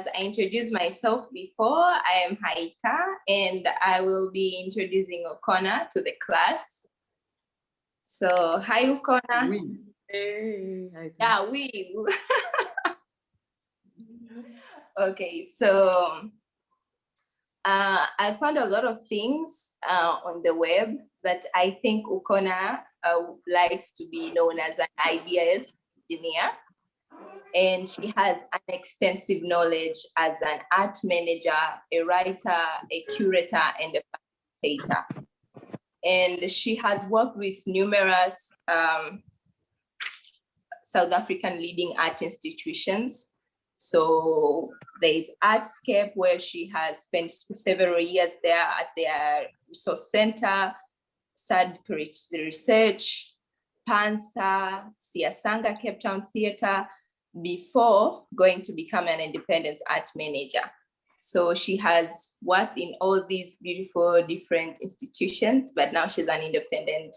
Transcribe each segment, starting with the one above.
as I introduced myself before, I am Haika, and I will be introducing Ukhona to the class. So, hi, Ukhona. Oui. Hey, Yeah, we. Okay, so I found a lot of things on the web, but I think Ukhona likes to be known as an ideas engineer. And she has an extensive knowledge as an art manager, a writer, a curator, and a facilitator. And she has worked with numerous South African leading art institutions. So there's Artscape, where she has spent several years there at their resource center, SAD Research, Pansa, Siasanga Cape Town Theatre, before going to become an independent art manager. So she has worked in all these beautiful different institutions, but now she's an independent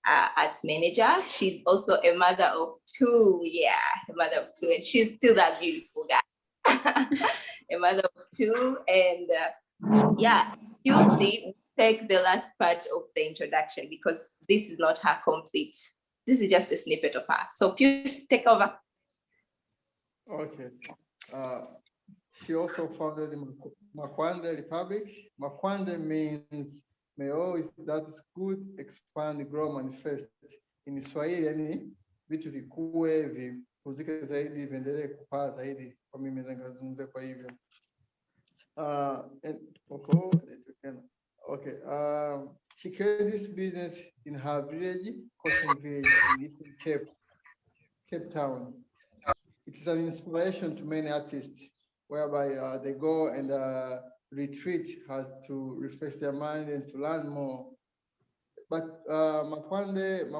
arts manager. She's also a mother of two, a mother of two, and she's still that beautiful guy. A mother of two, and Tuesday, take the last part of the introduction because this is not her complete. This is just a snippet of her. So Pius, take over. Okay. She also founded the Makwande Republic. Makwande means may always, that is good, expand, grow, manifest. In Swahili, yani vitu vikue, vipuzike zaidi, viendelee kupaa zaidi. Kwa mimi nazungumza kwa hivyo. She created this business in her village, Cotton Village, in Eastern Cape Town. It is an inspiration to many artists, whereby they go and retreat has to refresh their mind and to learn more. But Makwande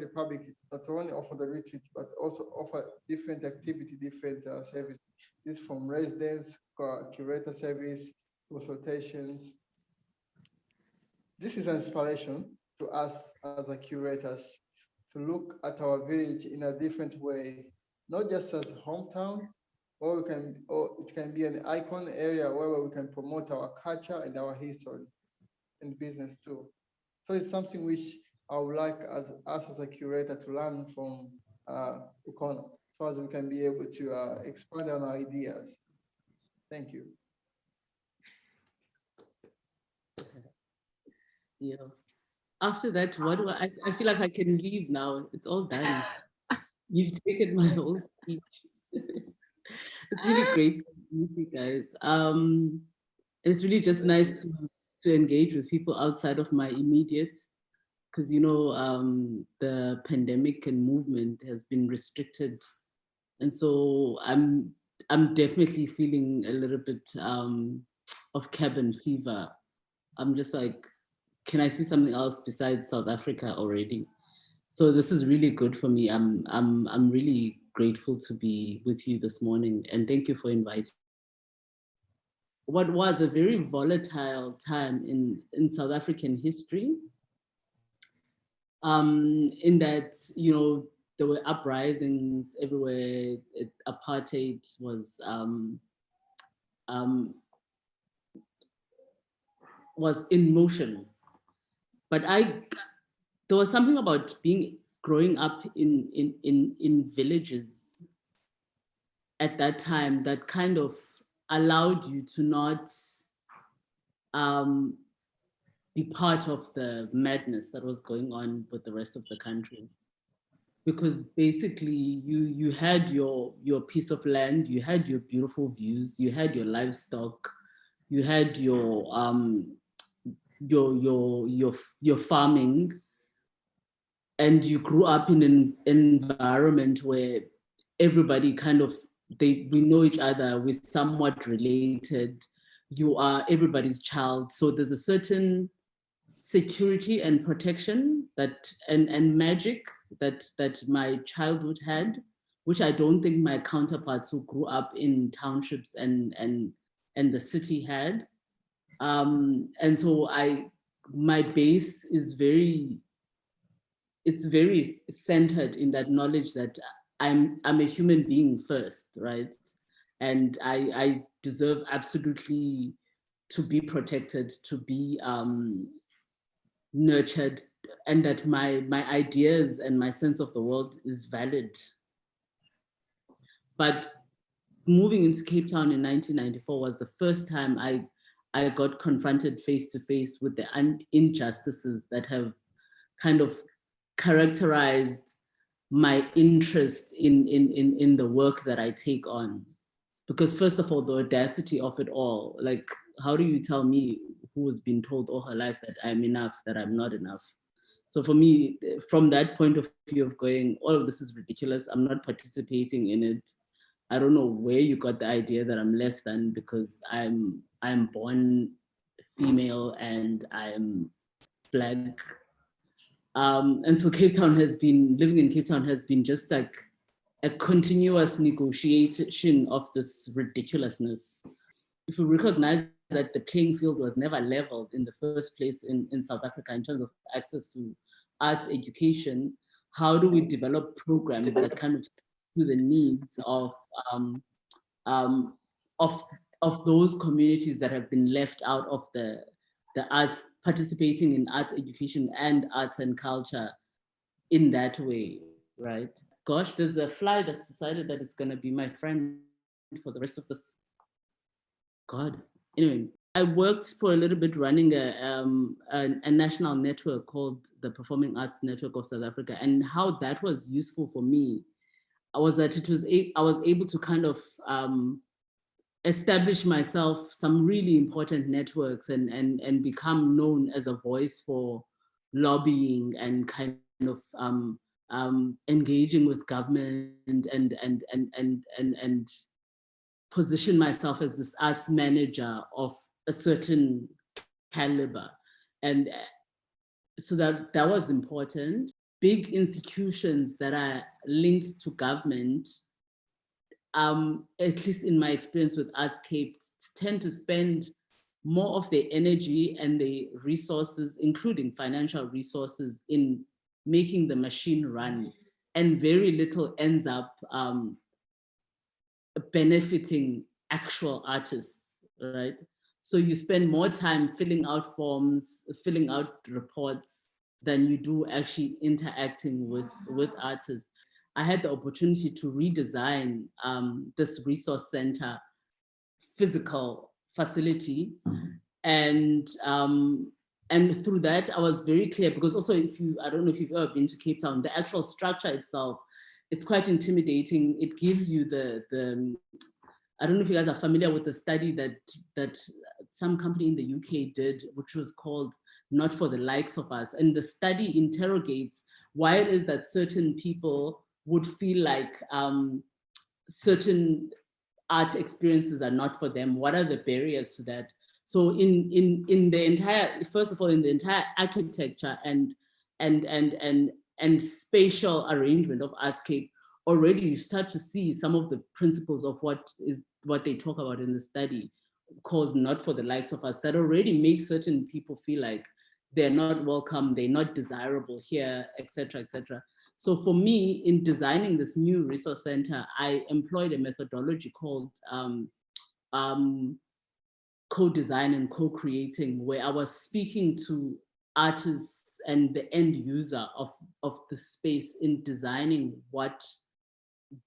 Republic not only offer the retreat, but also offer different activity, different services. This from residence, curator service, consultations. This is an inspiration to us as a curators to look at our village in a different way, not just as a hometown, or it can be an icon area where we can promote our culture and our history and business too. So it's something which I would like us as a curator to learn from Ukhona, so as we can be able to expand on our ideas. Thank you. Yeah. After that, what do I feel like I can leave now. It's all done. You've taken my whole speech. It's really great to meet you guys. It's really just nice to engage with people outside of my immediate, because the pandemic and movement has been restricted, and so I'm definitely feeling a little bit of cabin fever. I'm just like, can I see something else besides South Africa already? So this is really good for me. I'm really grateful to be with you this morning, and thank you for inviting. What was a very volatile time in South African history, in that there were uprisings everywhere. Apartheid was in motion, but there was something about growing up in villages at that time that kind of allowed you to not be part of the madness that was going on with the rest of the country. Because basically you had your piece of land, you had your beautiful views, you had your livestock, you had your farming, and you grew up in an environment where everybody kind of, we know each other, we're somewhat related, you are everybody's child. So there's a certain security and protection and magic that my childhood had, which I don't think my counterparts who grew up in townships and the city had. And so my base is very centered in that knowledge that I'm a human being first, right? and I deserve absolutely to be protected, to be nurtured, and that my ideas and my sense of the world is valid. But moving into Cape Town in 1994 was the first time I got confronted face to face with the injustices that have kind of characterized my interest in the work that I take on. Because first of all, the audacity of it all, like, how do you tell me, who has been told all her life that I'm enough, that I'm not enough? So for me, from that point of view of going, all of this is ridiculous, I'm not participating in it. I don't know where you got the idea that I'm less than because I'm born female and I'm Black. And so Cape Town has been, living in Cape Town has been just like a continuous negotiation of this ridiculousness. If we recognize that the playing field was never leveled in the first place in South Africa in terms of access to arts education, how do we develop programs that kind of to the needs of those communities that have been left out of the arts, participating in arts education and arts and culture in that way, right? Gosh, there's a fly that's decided that it's gonna be my friend for the rest of this. God, anyway. I worked for a little bit running a national network called the Performing Arts Network of South Africa, and how that was useful for me was that I was able to kind of establish myself some really important networks and become known as a voice for lobbying and kind of engaging with government and position myself as this arts manager of a certain caliber. And so that was important. Big institutions that are linked to government, at least in my experience with Artscape, tend to spend more of their energy and their resources, including financial resources, in making the machine run, and very little ends up benefiting actual artists, right? So you spend more time filling out forms, filling out reports, than you do actually interacting with artists. I had the opportunity to redesign this resource center physical facility, and through that I was very clear, because also I don't know if you've ever been to Cape Town, the actual structure itself, it's quite intimidating. It gives you the I don't know if you guys are familiar with the study that some company in the UK did, which was called Not for the Likes of Us. And the study interrogates why it is that certain people would feel like certain art experiences are not for them. What are the barriers to that? So in the entire, first of all, in the entire architecture and spatial arrangement of Artscape, already you start to see some of the principles of what they talk about in the study, called Not for the Likes of Us, that already make certain people feel like they're not welcome, they're not desirable here, etc., etc. So for me, in designing this new resource center, I employed a methodology called co-design and co-creating, where I was speaking to artists and the end user of the space in designing what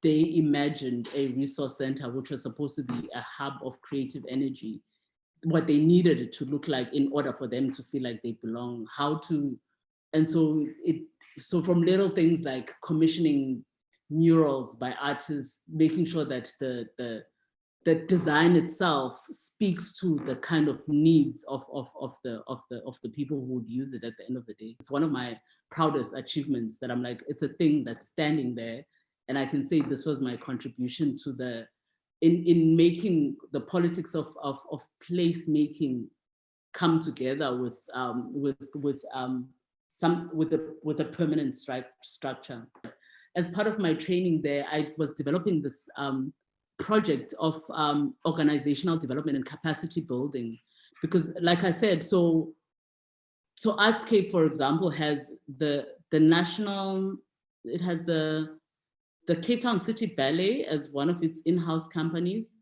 they imagined a resource center, which was supposed to be a hub of creative energy, what they needed it to look like in order for them to feel like they belong, and so from little things like commissioning murals by artists, making sure that the design itself speaks to the kind of needs of the people who would use it at the end of the day. It's one of my proudest achievements, that I'm like, it's a thing that's standing there, and I can say this was my contribution to in making the politics of place making come together with a permanent structure. As part of my training there, I was developing this project of organizational development and capacity building, because, like I said, so Artscape, for example, has the national, it has the Cape Town City Ballet as one of its in-house companies.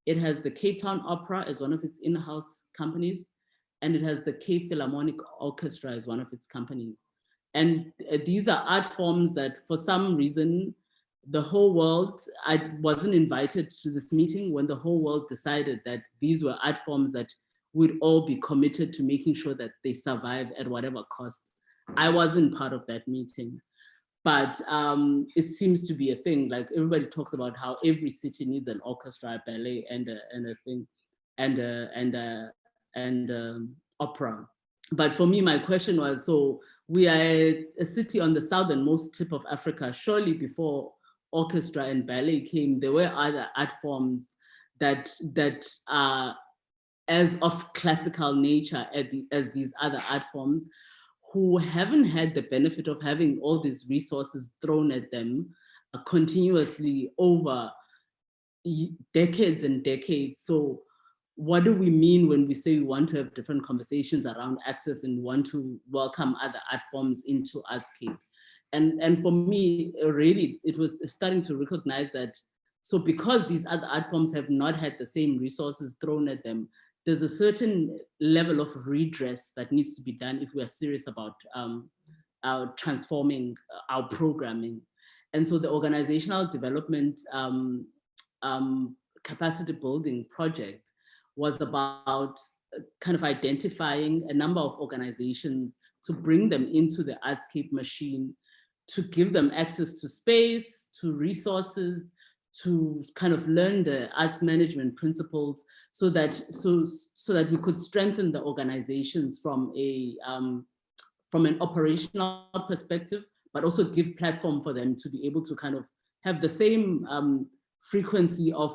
It has the Cape Town Opera as one of its in-house companies, and it has the Cape Philharmonic Orchestra as one of its companies. And these are art forms that for some reason, the whole world, I wasn't invited to this meeting when the whole world decided that these were art forms that we'd all be committed to making sure that they survive at whatever cost. I wasn't part of that meeting, but it seems to be a thing. Like everybody talks about how every city needs an orchestra, a ballet, and a thing, and opera. But for me, my question was, so we are a city on the southernmost tip of Africa. Surely before orchestra and ballet came, there were other art forms that are as of classical nature as these other art forms, who haven't had the benefit of having all these resources thrown at them continuously over decades and decades. So what do we mean when we say we want to have different conversations around access and want to welcome other art forms into Artscape? And for me, really, it was starting to recognize that, so because these other art forms have not had the same resources thrown at them, there's a certain level of redress that needs to be done if we are serious about transforming our programming. And so the organizational development capacity building project was about kind of identifying a number of organizations to bring them into the Artscape machine, to give them access to space, to resources, to kind of learn the arts management principles, so that we could strengthen the organizations from an operational perspective, but also give platform for them to be able to kind of have the same frequency of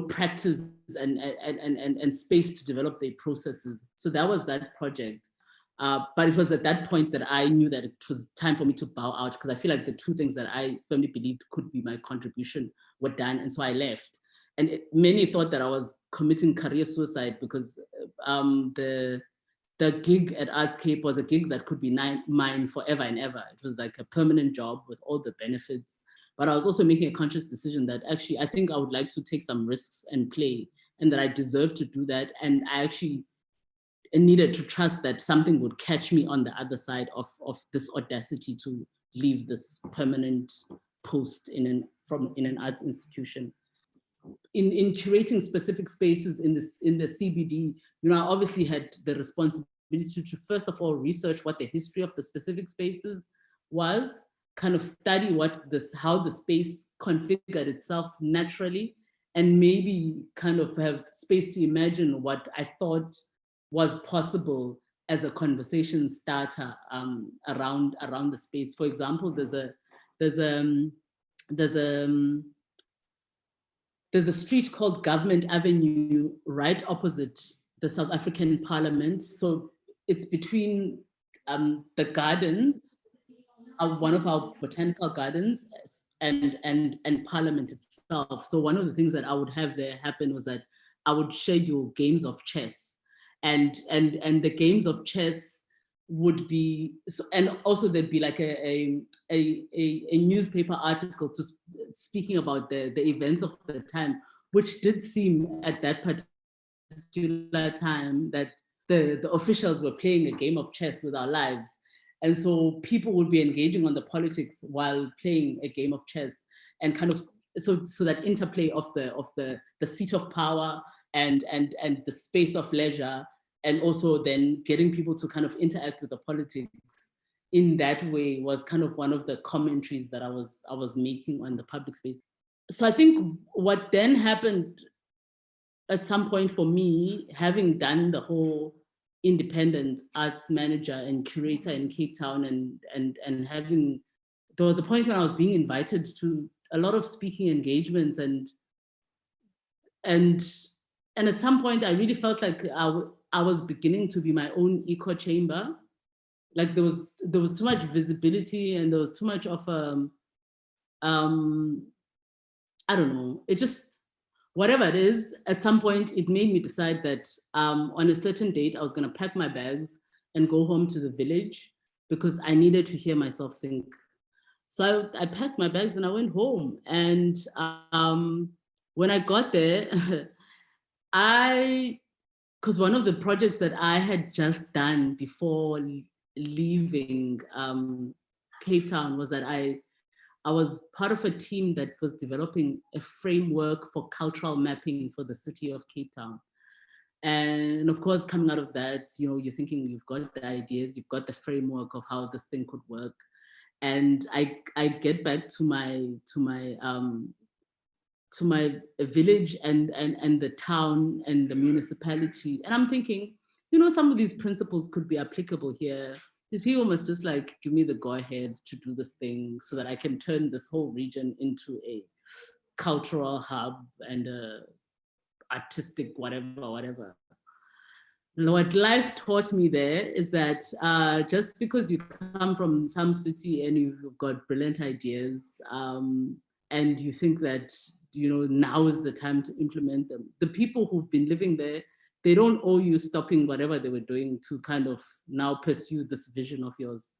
practice and space to develop their processes. So that was that project. But it was at that point that I knew that it was time for me to bow out, because I feel like the two things that I firmly believed could be my contribution were done. And so I left. And many thought that I was committing career suicide, because the gig at Artscape was a gig that could be mine forever and ever. It was like a permanent job with all the benefits. But I was also making a conscious decision that actually, I think I would like to take some risks and play, and that I deserve to do that. And I actually needed to trust that something would catch me on the other side of this audacity to leave this permanent post in an arts institution. In curating specific spaces in the CBD, I obviously had the responsibility to first of all research what the history of the specific spaces was, kind of study how the space configured itself naturally, and maybe kind of have space to imagine what I thought was possible as a conversation starter around the space. For example, there's a street called Government Avenue right opposite the South African Parliament. So it's between the gardens, one of our botanical gardens, and Parliament itself. So one of the things that I would have there happen was that I would schedule games of chess, and the games of chess would be, and also there'd be like a newspaper article speaking about the events of the time, which did seem at that particular time that the officials were playing a game of chess with our lives. And so people would be engaging on the politics while playing a game of chess, and kind of so that interplay of the seat of power and the space of leisure, and also then getting people to kind of interact with the politics in that way was kind of one of the commentaries that I was making on the public space. So I think what then happened at some point for me, having done the whole independent arts manager and curator in Cape Town, and having, there was a point when I was being invited to a lot of speaking engagements, and at some point I really felt like I was beginning to be my own echo chamber. Like there was too much visibility, and there was too much of I don't know, it just, whatever it is, at some point it made me decide that on a certain date I was going to pack my bags and go home to the village, because I needed to hear myself think. So I packed my bags and I went home. And when I got there, because one of the projects that I had just done before leaving Cape Town was that I was part of a team that was developing a framework for cultural mapping for the city of Cape Town. And of course, coming out of that, you know, you're thinking you've got the ideas, you've got the framework of how this thing could work. And I get back to my village and the town and the municipality, and I'm thinking, you know, some of these principles could be applicable here. These people must just like give me the go ahead to do this thing so that I can turn this whole region into a cultural hub and a artistic whatever. What life taught me there is that just because you come from some city and you've got brilliant ideas and you think that, you know, now is the time to implement them, the people who've been living there, they don't owe you stopping whatever they were doing to kind of now pursue this vision of yours.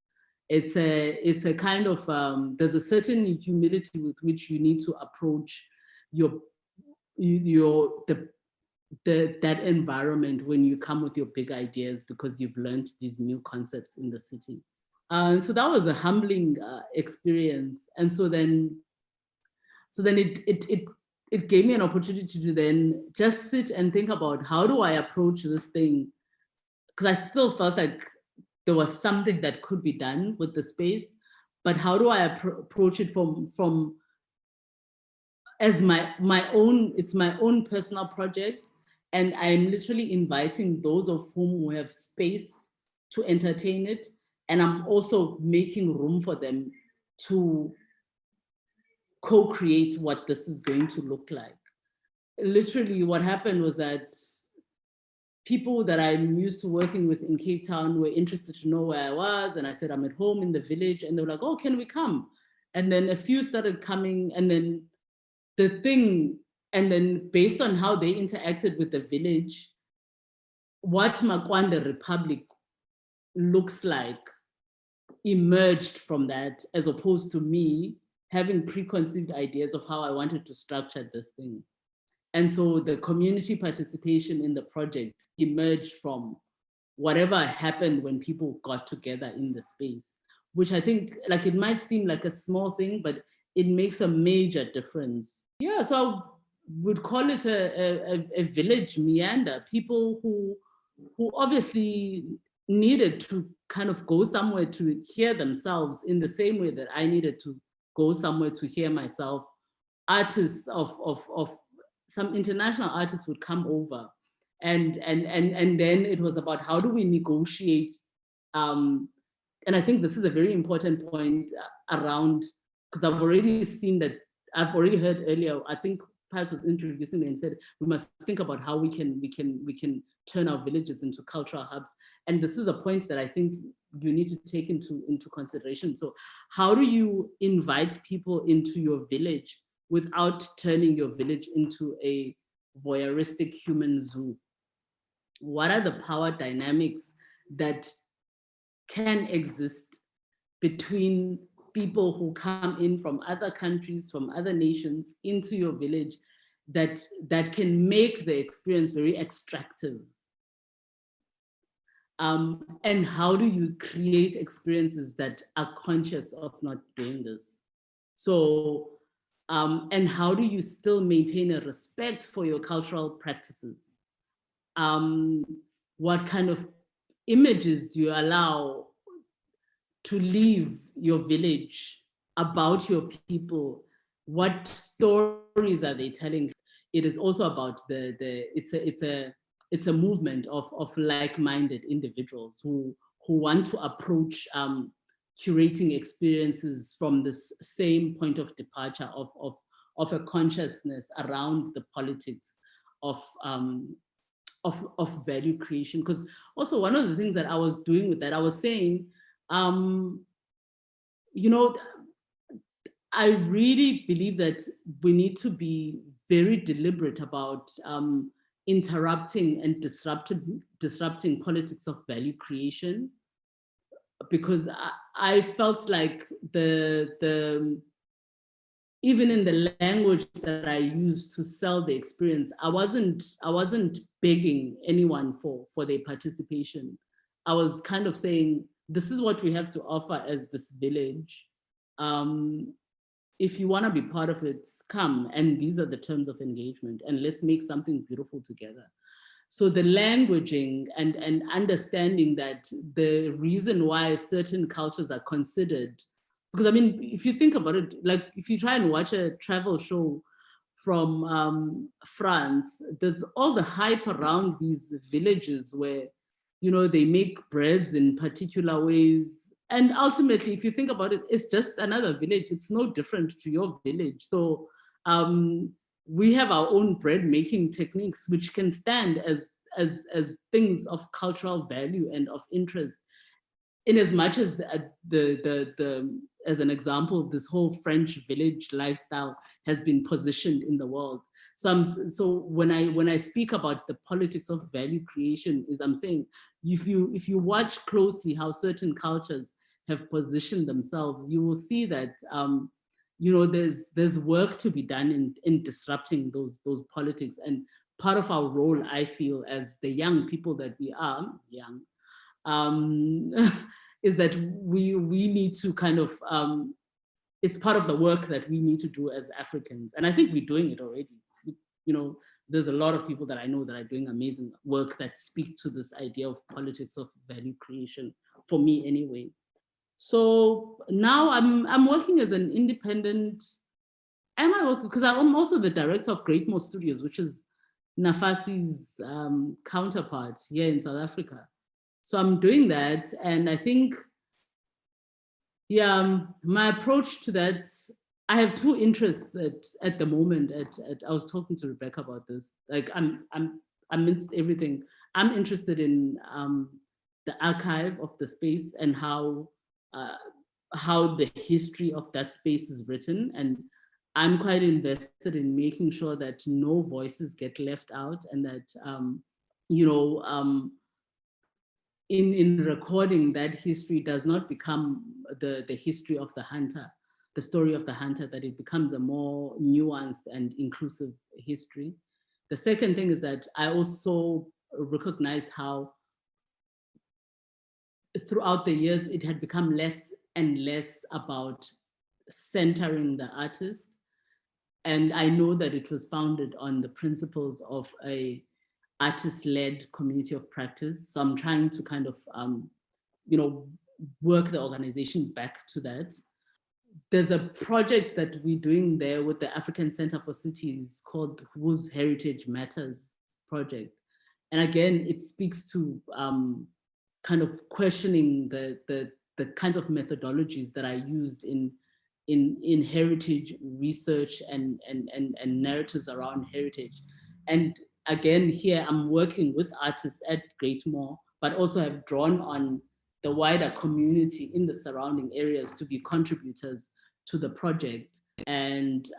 It's a kind of, there's a certain humility with which you need to approach that environment when you come with your big ideas because you've learned these new concepts in the city. So that was a humbling experience. And so then it gave me an opportunity to then just sit and think about how do I approach this thing? Because I still felt like there was something that could be done with the space, but how do I approach it from as my own, it's my own personal project. And I'm literally inviting those of whom who have space to entertain it. And I'm also making room for them to co-create what this is going to look like. Literally what happened was that people that I'm used to working with in Cape Town were interested to know where I was. And I said, I'm at home in the village. And they were like, oh, can we come? And then a few started coming, and then based on how they interacted with the village, what Makwanda Republic looks like emerged from that, as opposed to me having preconceived ideas of how I wanted to structure this thing. And so the community participation in the project emerged from whatever happened when people got together in the space, which I think, like, it might seem like a small thing, but it makes a major difference. Yeah, so I would call it a village meander, people who obviously needed to kind of go somewhere to hear themselves in the same way that I needed to go somewhere to hear myself. Artists of some international artists would come over, and then it was about how do we negotiate, and I think this is a very important point around, because I've already seen that, I've already heard earlier, I think Pius was introducing me and said, we must think about how we can turn our villages into cultural hubs. And this is a point that I think you need to take into consideration. So how do you invite people into your village without turning your village into a voyeuristic human zoo? What are the power dynamics that can exist between people who come in from other countries, from other nations into your village, that can make the experience very extractive? And how do you create experiences that are conscious of not doing this? So, and how do you still maintain a respect for your cultural practices? What kind of images do you allow to leave your village about your people? What stories are they telling? It is also about it's a movement of like-minded individuals who want to approach curating experiences from this same point of departure of a consciousness around the politics of value creation. Because also one of the things that I was doing with that, I was saying, you know, I really believe that we need to be very deliberate about interrupting and disrupting politics of value creation, because I felt like even in the language that I used to sell the experience, I wasn't begging anyone for their participation. I was kind of saying, this is what we have to offer as this village. If you want to be part of it, come, and these are the terms of engagement, and let's make something beautiful together. So the languaging and understanding that the reason why certain cultures are considered, because I mean, if you think about it, like if you try and watch a travel show from France, there's all the hype around these villages where, you know, they make breads in particular ways. And ultimately, if you think about it, it's just another village. It's no different to your village. So we have our own bread making techniques, which can stand as things of cultural value and of interest. In as much as as an example, this whole French village lifestyle has been positioned in the world. So when I speak about the politics of value creation, I'm saying if you watch closely how certain cultures have positioned themselves, you will see that you know, there's work to be done in disrupting those politics. And part of our role, I feel, as the young people that we are, young, is that we need to kind of, it's part of the work that we need to do as Africans. And I think we're doing it already. You know, there's a lot of people that I know that are doing amazing work that speak to this idea of politics of value creation, for me anyway. So now I'm working as an independent, because I'm also the director of Greatmore Studios, which is Nafasi's counterpart here in South Africa. So I'm doing that, and I think, yeah, my approach to that, I have two interests at the moment. I was talking to Rebecca about this. Like I'm amidst everything. I'm interested in the archive of the space and how the history of that space is written, and I'm quite invested in making sure that no voices get left out, and that you know, in recording that history does not become the history of the hunter, the story of the hunter, that it becomes a more nuanced and inclusive history. The second thing is that I also recognized how throughout the years it had become less and less about centering the artist. And I know that it was founded on the principles of a artist-led community of practice. So I'm trying to kind of, you know, work the organization back to that. There's a project that we're doing there with the African Center for Cities called Whose Heritage Matters project. And again, it speaks to kind of questioning the kinds of methodologies that I used in heritage research and narratives around heritage. And again, here I'm working with artists at Greatmore, but also have drawn on the wider community in the surrounding areas to be contributors to the project. And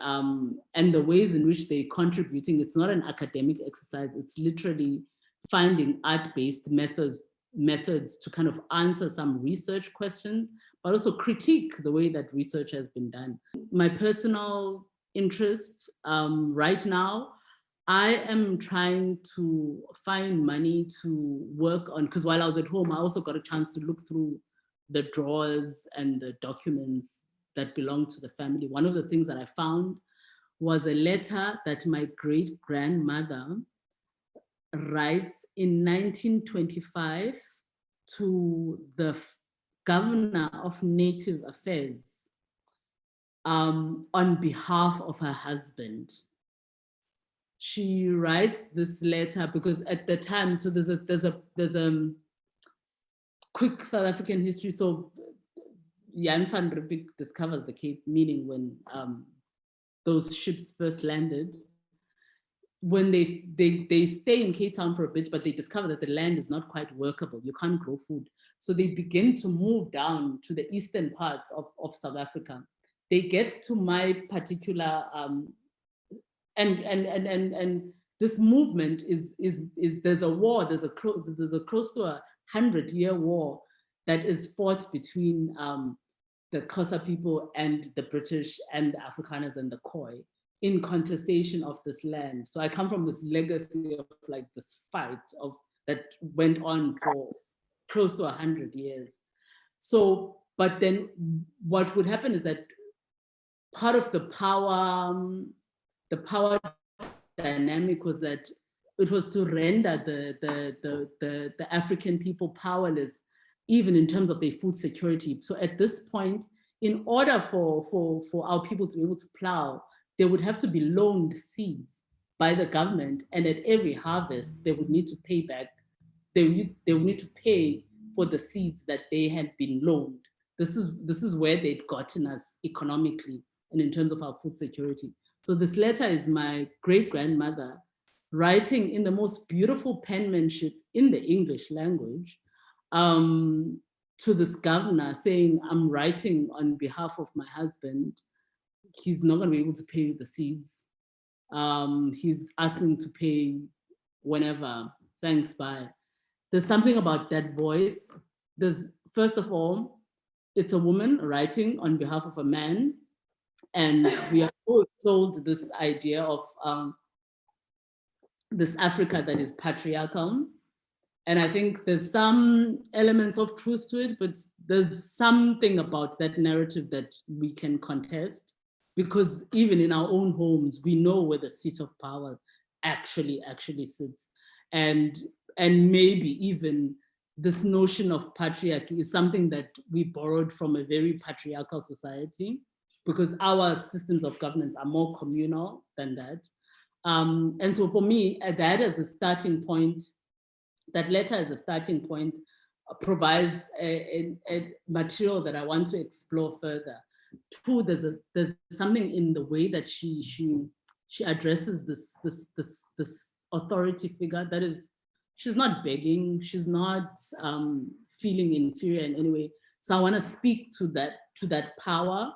the ways in which they're contributing, it's not an academic exercise, it's literally finding art-based methods to kind of answer some research questions, but also critique the way that research has been done. My personal interests right now, I am trying to find money to work on, because while I was at home, I also got a chance to look through the drawers and the documents that belong to the family. One of the things that I found was a letter that my great-grandmother writes in 1925 to the governor of Native Affairs on behalf of her husband. She writes this letter because at the time, so there's a quick South African history. So Jan van Riebeeck discovers the Cape, meaning when those ships first landed. When they stay in Cape Town for a bit, but they discover that the land is not quite workable. You can't grow food. So they begin to move down to the eastern parts of South Africa. They get to my particular, and this movement is there's a war, there's a close to 100-year war that is fought between the Xhosa people and the British and the Afrikaners and the Khoi in contestation of this land. So I come from this legacy of like this fight that went on for close to 100 years. So, but then what would happen is that part of the power dynamic was that it was to render the African people powerless, even in terms of their food security. So at this point, in order for our people to be able to plow, they would have to be loaned seeds by the government, and at every harvest, they would need to pay back. They would need to pay for the seeds that they had been loaned. This is where they'd gotten us economically and in terms of our food security. So this letter is my great-grandmother writing in the most beautiful penmanship in the English language to this governor saying, I'm writing on behalf of my husband. He's not gonna be able to pay you the seeds. He's asking to pay whenever, thanks, bye. There's something about that voice. First of all, it's a woman writing on behalf of a man. And we are all sold this idea of this Africa that is patriarchal. And I think there's some elements of truth to it, but there's something about that narrative that we can contest, because even in our own homes, we know where the seat of power actually sits. And maybe even this notion of patriarchy is something that we borrowed from a very patriarchal society, because our systems of governance are more communal than that. And so for me, that as a starting point, that letter as a starting point provides a material that I want to explore further. Two, there's something in the way that she addresses this authority figure that is, she's not begging, she's not feeling inferior in any way. So I want to speak to that power.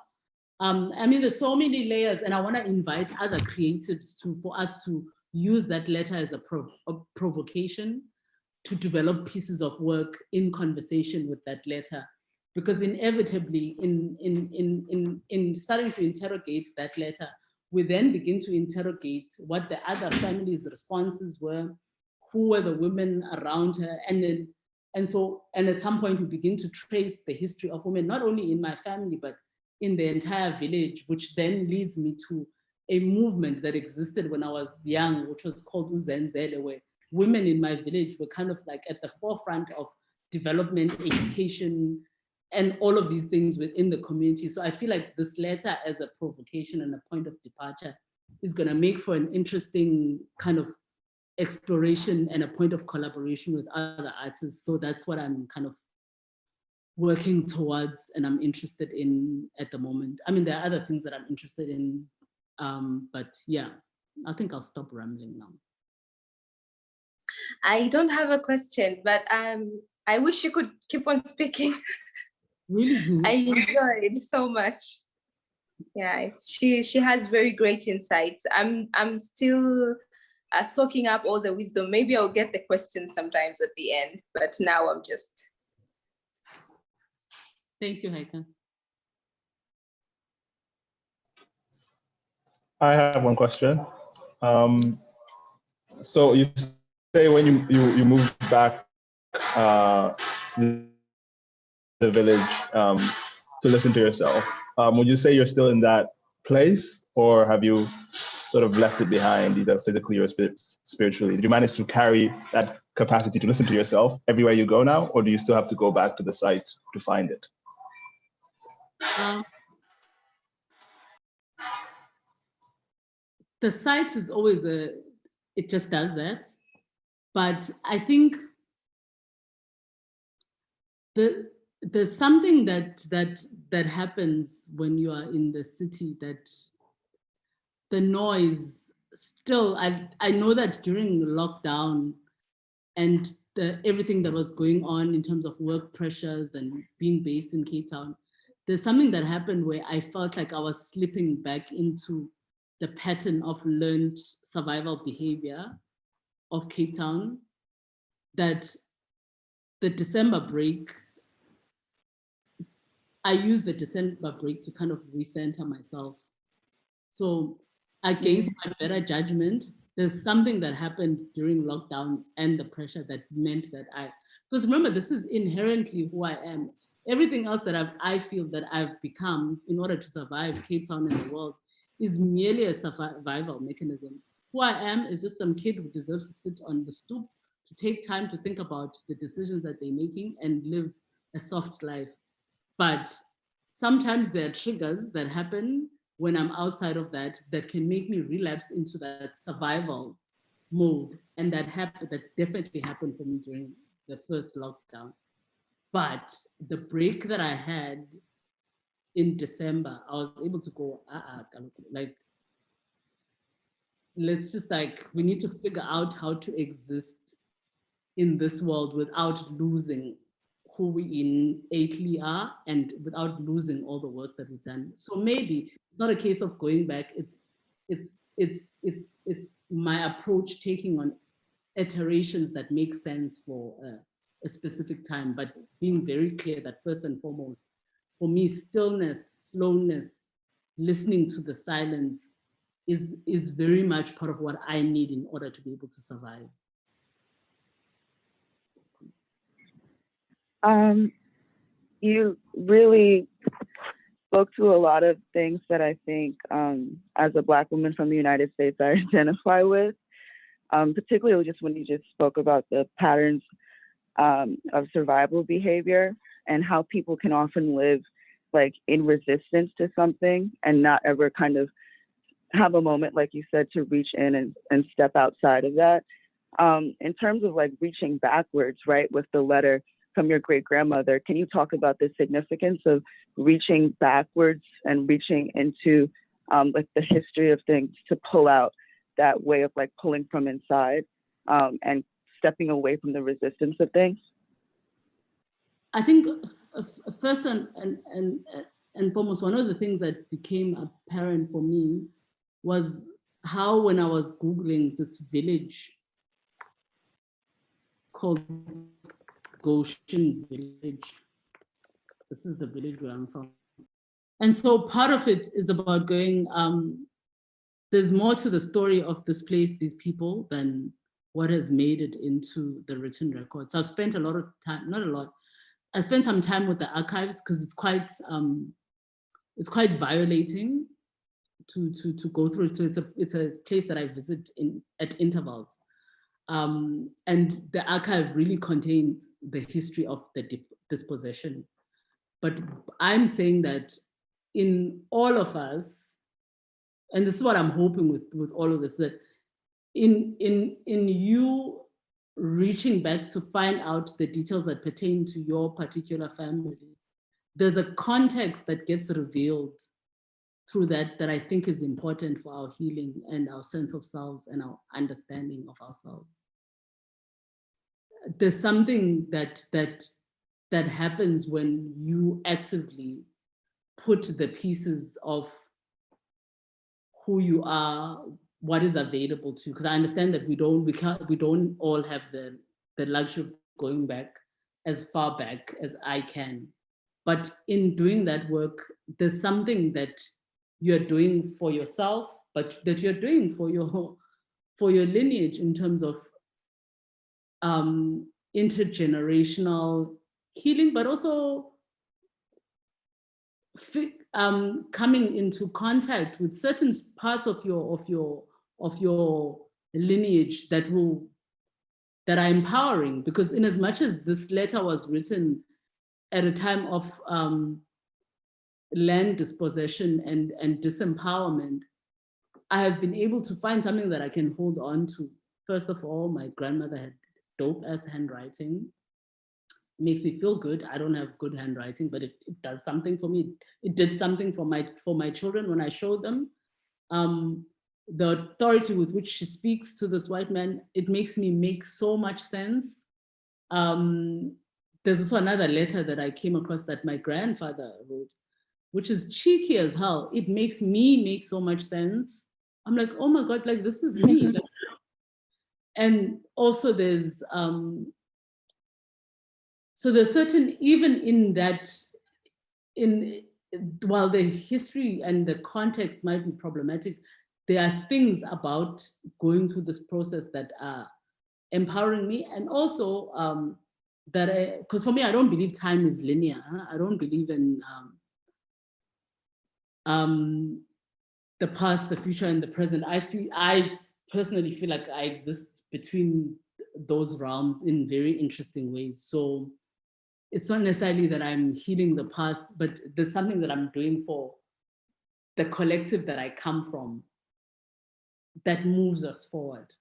I mean, there's so many layers, and I want to invite other creatives for us to use that letter as a provocation to develop pieces of work in conversation with that letter. Because inevitably, in starting to interrogate that letter, we then begin to interrogate what the other family's responses were, who were the women around her, and at some point we begin to trace the history of women, not only in my family, but in the entire village, which then leads me to a movement that existed when I was young, which was called Uzenzele, where women in my village were kind of like at the forefront of development, education, and all of these things within the community. So I feel like this letter as a provocation and a point of departure is gonna make for an interesting kind of exploration and a point of collaboration with other artists. So that's what I'm kind of working towards and I'm interested in at the moment. I mean, there are other things that I'm interested in, but yeah, I think I'll stop rambling now. I don't have a question, but I wish you could keep on speaking. Really? I enjoyed so much. Yeah, she has very great insights. I'm still soaking up all the wisdom. Maybe I'll get the questions sometimes at the end, but now I'm just. Thank you, Heike. I have one question. So you say when you moved back to the village to listen to yourself, would you say you're still in that place, or have you sort of left it behind, either physically or spiritually? Did you manage to carry that capacity to listen to yourself everywhere you go now, or do you still have to go back to the site to find it? The site is always it just does that. But I think there's something that happens when you are in the city, that the noise still, I know that during the lockdown and everything that was going on in terms of work pressures and being based in Cape Town, there's something that happened where I felt like I was slipping back into the pattern of learned survival behavior of Cape Town, that the December break I used the December break to kind of recenter myself. So against my better judgment, there's something that happened during lockdown and the pressure that meant that because remember, this is inherently who I am. Everything else that I feel that I've become in order to survive Cape Town and the world is merely a survival mechanism. Who I am is just some kid who deserves to sit on the stoop, to take time to think about the decisions that they're making and live a soft life. But sometimes there are triggers that happen when I'm outside of that can make me relapse into that survival mode. And that definitely happened for me during the first lockdown. But the break that I had in December, I was able to go, like, let's just we need to figure out how to exist in this world without losing who we innately are and without losing all the work that we've done. So maybe it's not a case of going back. It's my approach taking on iterations that make sense for a specific time, but being very clear that first and foremost, for me, stillness, slowness, listening to the silence is very much part of what I need in order to be able to survive. You really spoke to a lot of things that I think, as a Black woman from the United States, I identify with, particularly just when you just spoke about the patterns of survival behavior and how people can often live like in resistance to something and not ever kind of have a moment, like you said, to reach in and step outside of that. In terms of like reaching backwards, right, with the letter from your great grandmother, can you talk about the significance of reaching backwards and reaching into like the history of things to pull out that way of like pulling from inside and stepping away from the resistance of things? I think first and foremost, one of the things that became apparent for me was how, when I was Googling this village called Goshen Village, this is the village where I'm from. And so part of it is about going, there's more to the story of this place, these people, than what has made it into the written records. So I've spent a lot of time, not a lot, I spent some time with the archives because it's quite violating to go through it. So it's a place that I visit at intervals. And the archive really contains the history of the dispossession. But I'm saying that in all of us, and this is what I'm hoping with all of this, that in you reaching back to find out the details that pertain to your particular family, there's a context that gets revealed through that I think is important for our healing and our sense of selves and our understanding of ourselves. There's something that happens when you actively put the pieces of who you are, what is available to, because I understand that we don't all have the luxury of going back as far back as I can. But in doing that work, there's something that you're doing for yourself, but that you're doing for your lineage in terms of intergenerational healing, but also coming into contact with certain parts of your lineage that are empowering. Because in as much as this letter was written at a time of land dispossession and disempowerment, I have been able to find something that I can hold on to. First of all, my grandmother had dope ass handwriting. It makes me feel good. I don't have good handwriting, but it does something for me. It did something for my children when I showed them. The authority with which she speaks to this white man, it makes me make so much sense. There's also another letter that I came across that my grandfather wrote, which is cheeky as hell. It makes me make so much sense. I'm like, oh my God, like this is me. Like, and also there's, so there's certain, even in that while the history and the context might be problematic, there are things about going through this process that are empowering me, and also that because for me, I don't believe time is linear. I don't believe in the past, the future, and the present. I personally feel like I exist between those realms in very interesting ways. So it's not necessarily that I'm healing the past, but there's something that I'm doing for the collective that I come from that moves us forward.